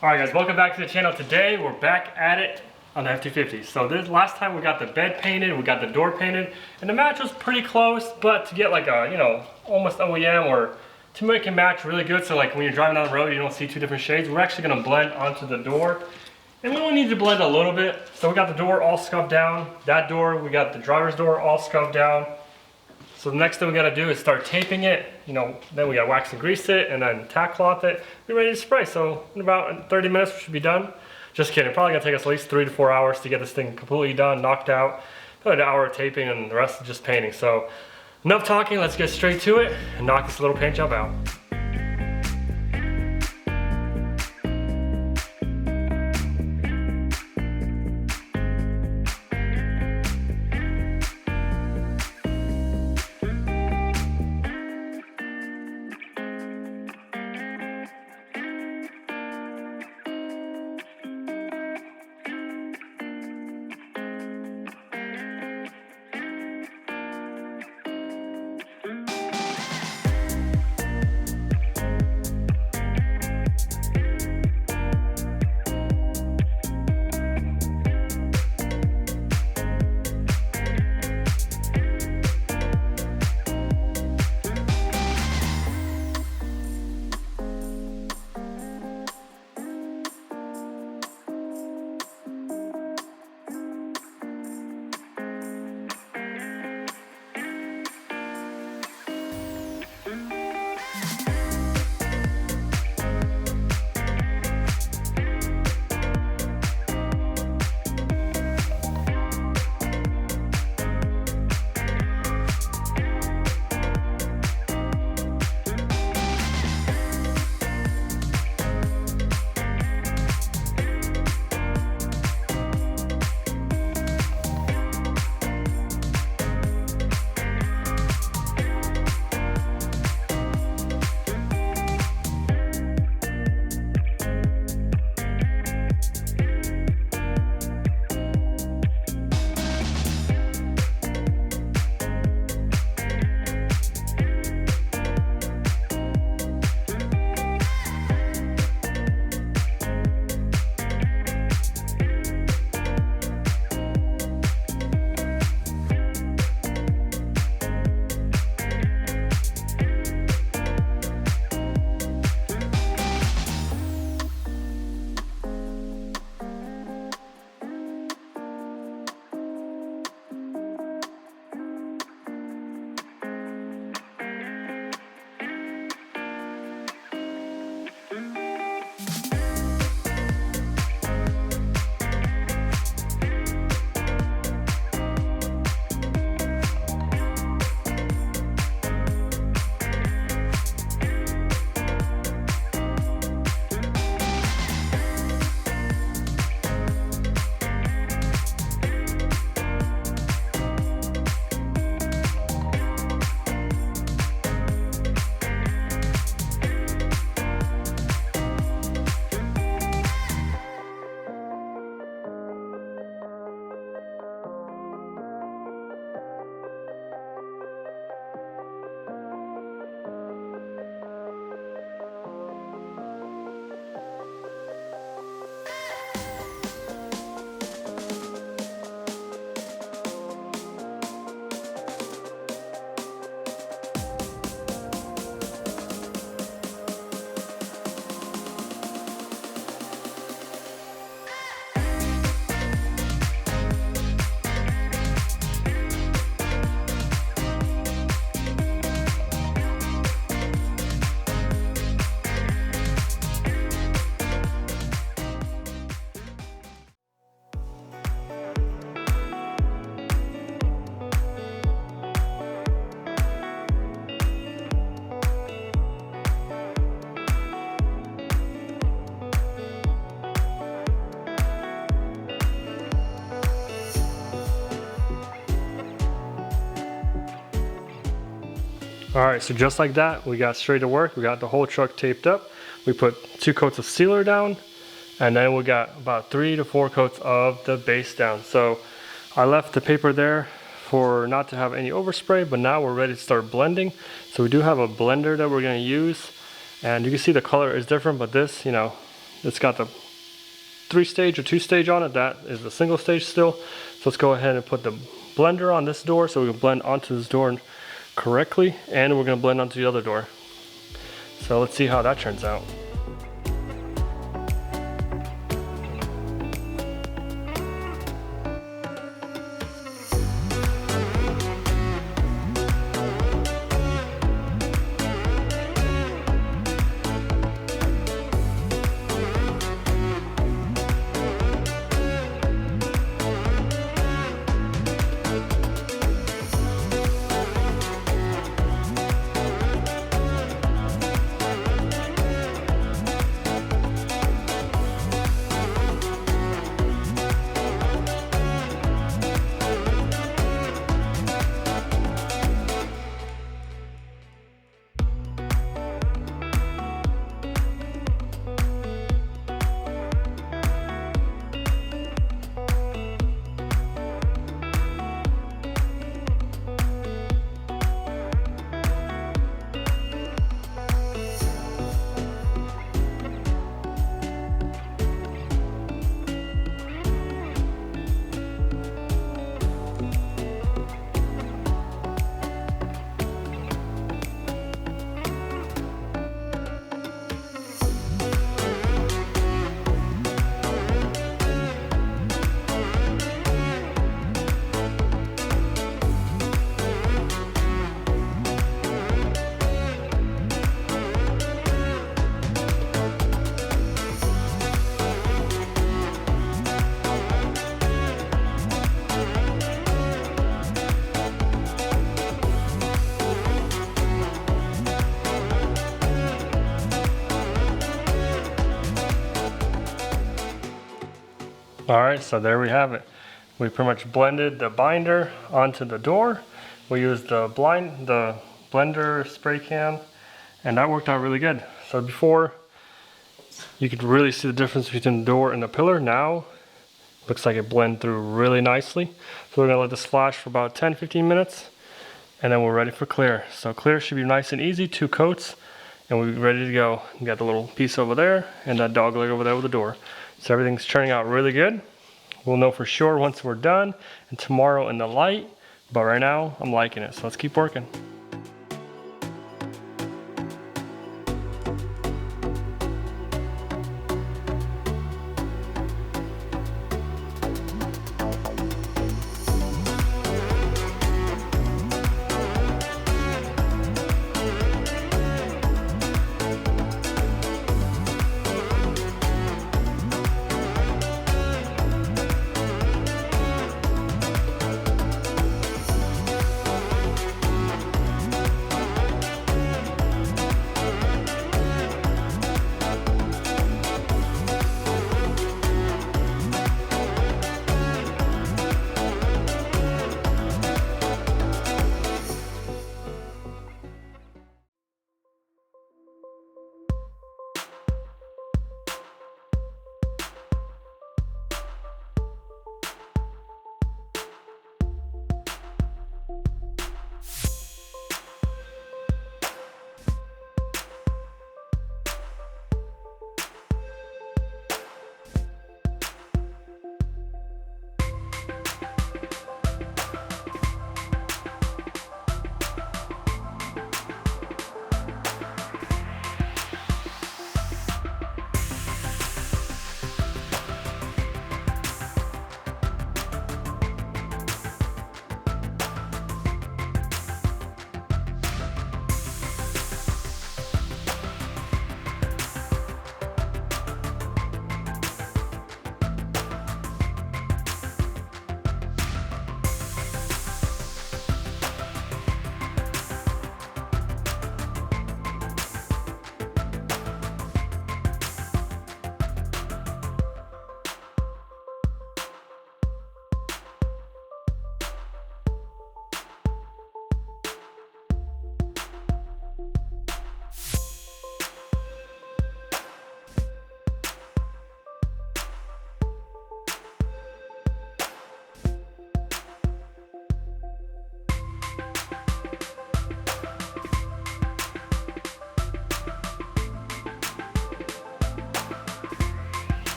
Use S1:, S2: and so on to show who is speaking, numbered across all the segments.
S1: Alright guys, welcome back to the channel. Today we're back at it on the F250. So this last time we got the bed painted, we got the door painted, and the match was pretty close, but to get like a, almost OEM or to make it match really good, so like when you're driving down the road you don't see two different shades, we're actually going to blend onto the door. And we only need to blend a little bit. So we got the door all scuffed down, that door, we got the driver's door all scuffed down. So the next thing we gotta do is start taping it, then we gotta wax and grease it and then tack cloth it, be ready to spray. So in about 30 minutes we should be done. Just kidding, probably gonna take us at least 3 to 4 hours to get this thing completely done, knocked out. Probably an hour of taping and the rest is just painting. So enough talking, let's get straight to it and knock this little paint job out. Alright, so just like that, we got straight to work. We got the whole truck taped up. We put 2 coats of sealer down, and then we got about 3 to 4 coats of the base down. So I left the paper there for not to have any overspray, but now we're ready to start blending. So we do have a blender that we're going to use, and you can see the color is different, but this, It's got the 3-stage or 2-stage on it. That is the single stage still. So let's go ahead and put the blender on this door so we can blend onto this door correctly, and we're going to blend onto the other door. So let's see how that turns out. Alright, so there we have it. We pretty much blended the binder onto the door. We used the blender spray can, and that worked out really good. So before, you could really see the difference between the door and the pillar. Now, looks like it blended through really nicely. So we're gonna let this flash for about 10-15 minutes, and then we're ready for clear. So clear should be nice and easy, 2 coats, and we're ready to go. We got the little piece over there, and that dog leg over there with the door. So everything's turning out really good. We'll know for sure once we're done and tomorrow in the light, but right now I'm liking it, so let's keep working.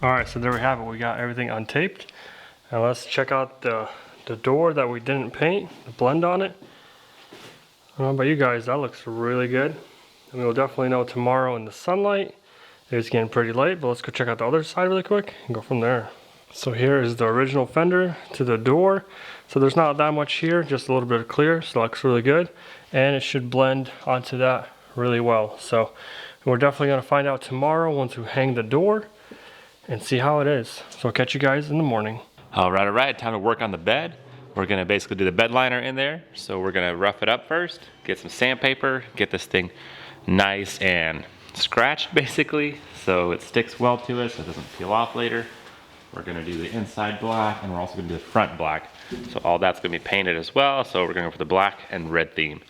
S1: Alright, so there we have it. We got everything untaped. Now let's check out the door that we didn't paint, the blend on it. I don't know about you guys, that looks really good. And we'll definitely know tomorrow in the sunlight. It's getting pretty late, but let's go check out the other side really quick and go from there. So here is the original fender to the door. So there's not that much here, just a little bit of clear, so it looks really good. And it should blend onto that really well. So we're definitely gonna find out tomorrow once we hang the door and see how it is. So I'll catch you guys in the morning.
S2: All right, time to work on the bed. We're gonna basically do the bed liner in there. So we're gonna rough it up first, get some sandpaper, get this thing nice and scratched basically, so it sticks well to us, so it doesn't peel off later. We're gonna do the inside black, and we're also gonna do the front black. So all that's gonna be painted as well, so we're gonna go for the black and red theme,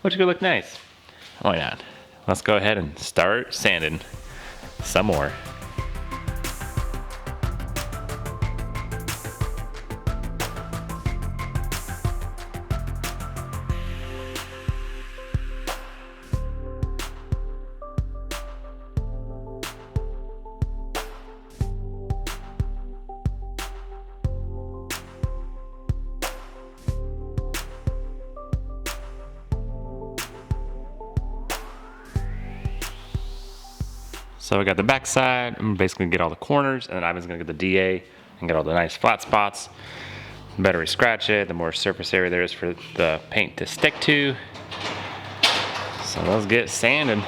S2: which is gonna look nice. Why not? Let's go ahead and start sanding some more. So we got the back side. I'm basically gonna get all the corners, and then Ivan's gonna get the DA and get all the nice flat spots. The better we scratch it, the more surface area there is for the paint to stick to. So let's get sanding.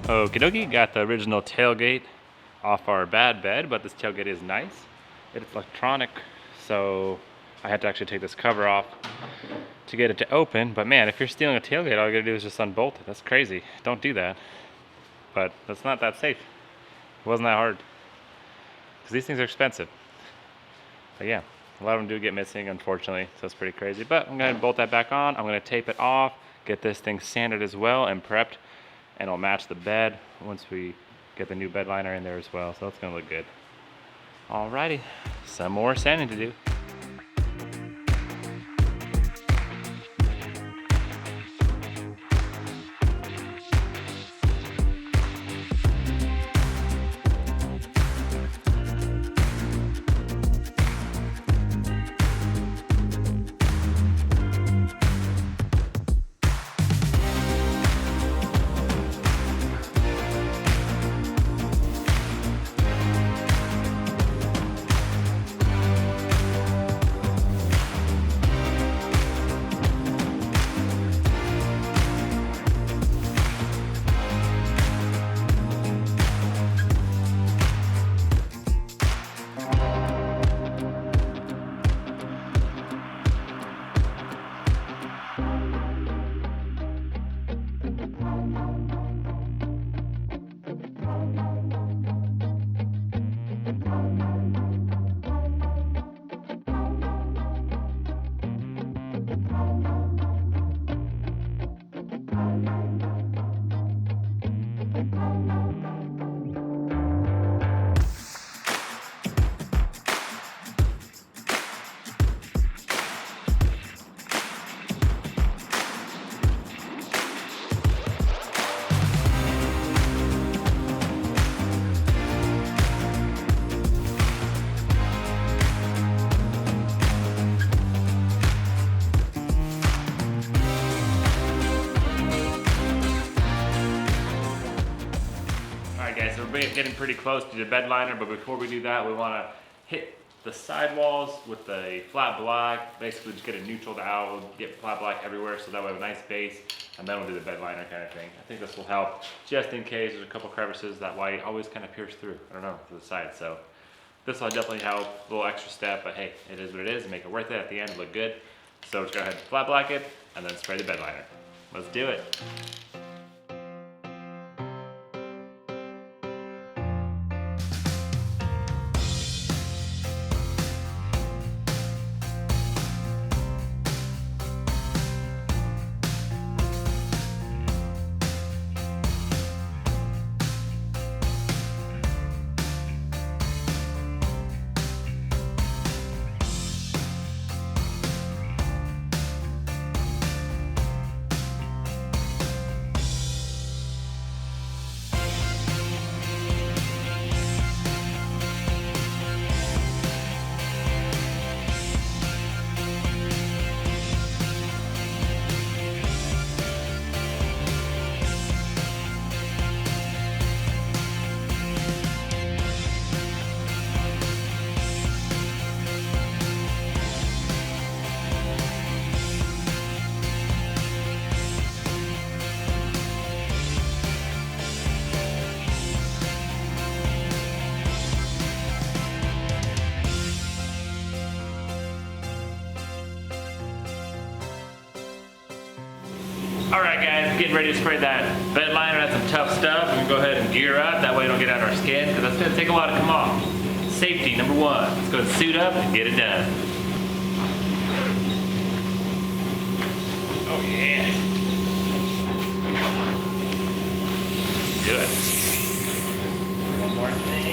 S2: Okie dokie, got the original tailgate off our bad bed, but this tailgate is nice. It's electronic, so I had to actually take this cover off to get it to open. But man, if you're stealing a tailgate, all you gotta do is just unbolt it. That's crazy. Don't do that. But that's not that safe. It wasn't that hard. Because these things are expensive. But yeah, a lot of them do get missing, unfortunately, so it's pretty crazy. But I'm gonna bolt that back on. I'm gonna tape it off, get this thing sanded as well and prepped, and it'll match the bed once we get the new bed liner in there as well. So that's gonna look good. Alrighty, some more sanding to do. getting pretty close to the bed liner, but before we do that, we want to hit the sidewalls with a flat black. Basically, just get it neutraled out, get flat black everywhere, so that we have a nice base, and then we'll do the bed liner kind of thing. I think this will help, just in case there's a couple crevices that white always kind of pierce through. I don't know, to the side. So this will definitely help. A little extra step, but hey, it is what it is. Make it worth it at the end. Look good. So let's go ahead and flat black it, and then spray the bed liner. Let's do it. Alright guys, getting ready to spray that bed liner. That's some tough stuff. We're gonna go ahead and gear up, that way it don't get on our skin, because that's gonna take a lot to come off. Safety, number one. Let's go and suit up and get it done. Oh yeah. Do it. One more thing.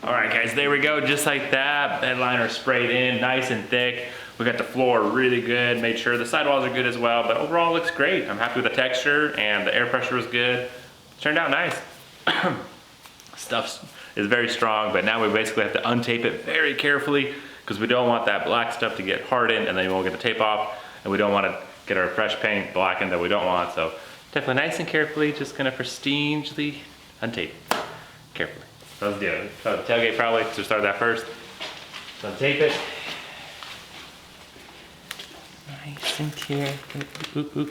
S2: Alright guys, there we go, just like that. Bed liner sprayed in, nice and thick. We got the floor really good, made sure the sidewalls are good as well, but overall it looks great. I'm happy with the texture and the air pressure was good. Turned out nice. Stuff is very strong, but now we basically have to untape it very carefully because we don't want that black stuff to get hardened and then we won't get the tape off, and we don't want to get our fresh paint blackened that we don't want. So definitely nice and carefully, just gonna prestigely untape carefully. So let's do it. So the tailgate probably, so start that first. So untape it. Nice and careful.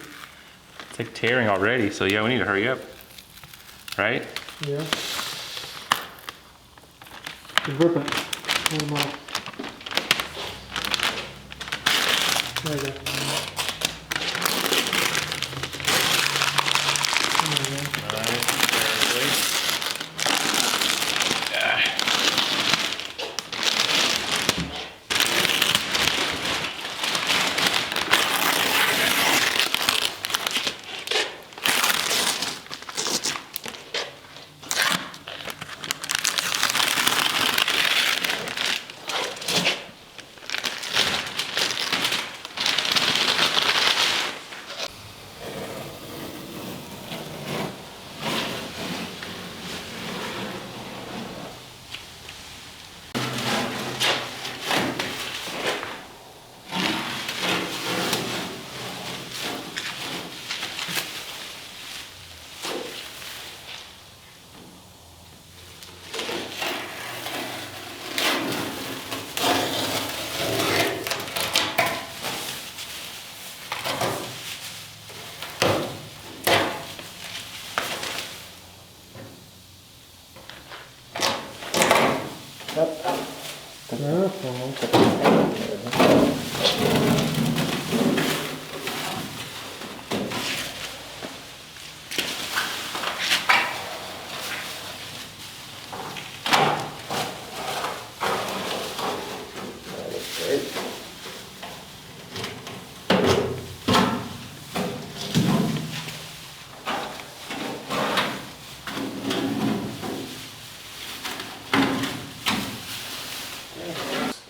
S2: It's like tearing already, so yeah, we need to hurry up. Right?
S3: Yeah. Just rip it. Pull them off. There you go.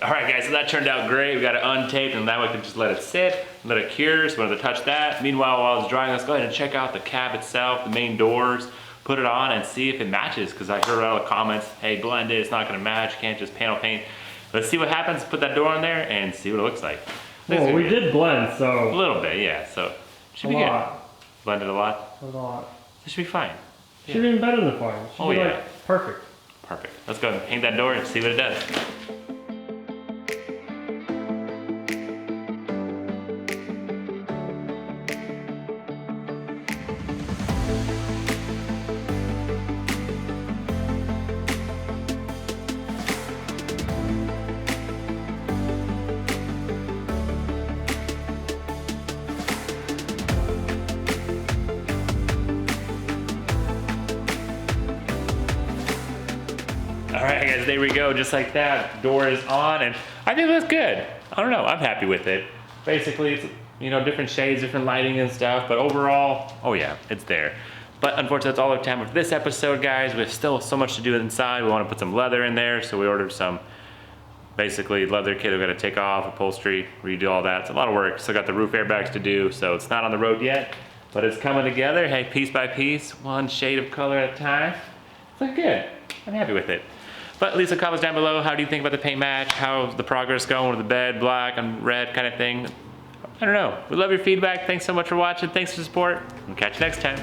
S2: All right, guys, so that turned out great. We got it untaped, and now we can just let it sit, let it cure, so we don't have to touch that. Meanwhile, while I was drying, let's go ahead and check out the cab itself, the main doors, put it on and see if it matches, because I heard all the comments, hey, blend it, it's not gonna match, can't just panel paint. Let's see what happens, put that door on there, and see what it looks like.
S1: Well, we did blend, so.
S2: A little bit, yeah, so should be good. Blended a lot?
S1: A lot.
S2: It should be fine.
S1: Should be even better than fine. Should be like perfect.
S2: Perfect. Let's go ahead and paint that door and see what it does. All right, guys, there we go, just like that. Door is on, and I think it looks good. I don't know, I'm happy with it. Basically, it's, you know, different shades, different lighting and stuff, but overall, oh yeah, it's there. But unfortunately, that's all we have time for this episode, guys. We have still so much to do inside. We want to put some leather in there, so we ordered some, basically, leather kit we've got to take off, upholstery, redo all that. It's a lot of work. Still got the roof airbags to do, so it's not on the road yet, but it's coming together, hey, piece by piece, one shade of color at a time. It's looking good. I'm happy with it. But leave some comments down below. How do you think about the paint match? How's the progress going with the bed, black and red kind of thing? I don't know. We love your feedback. Thanks so much for watching. Thanks for the support. We'll catch you next time.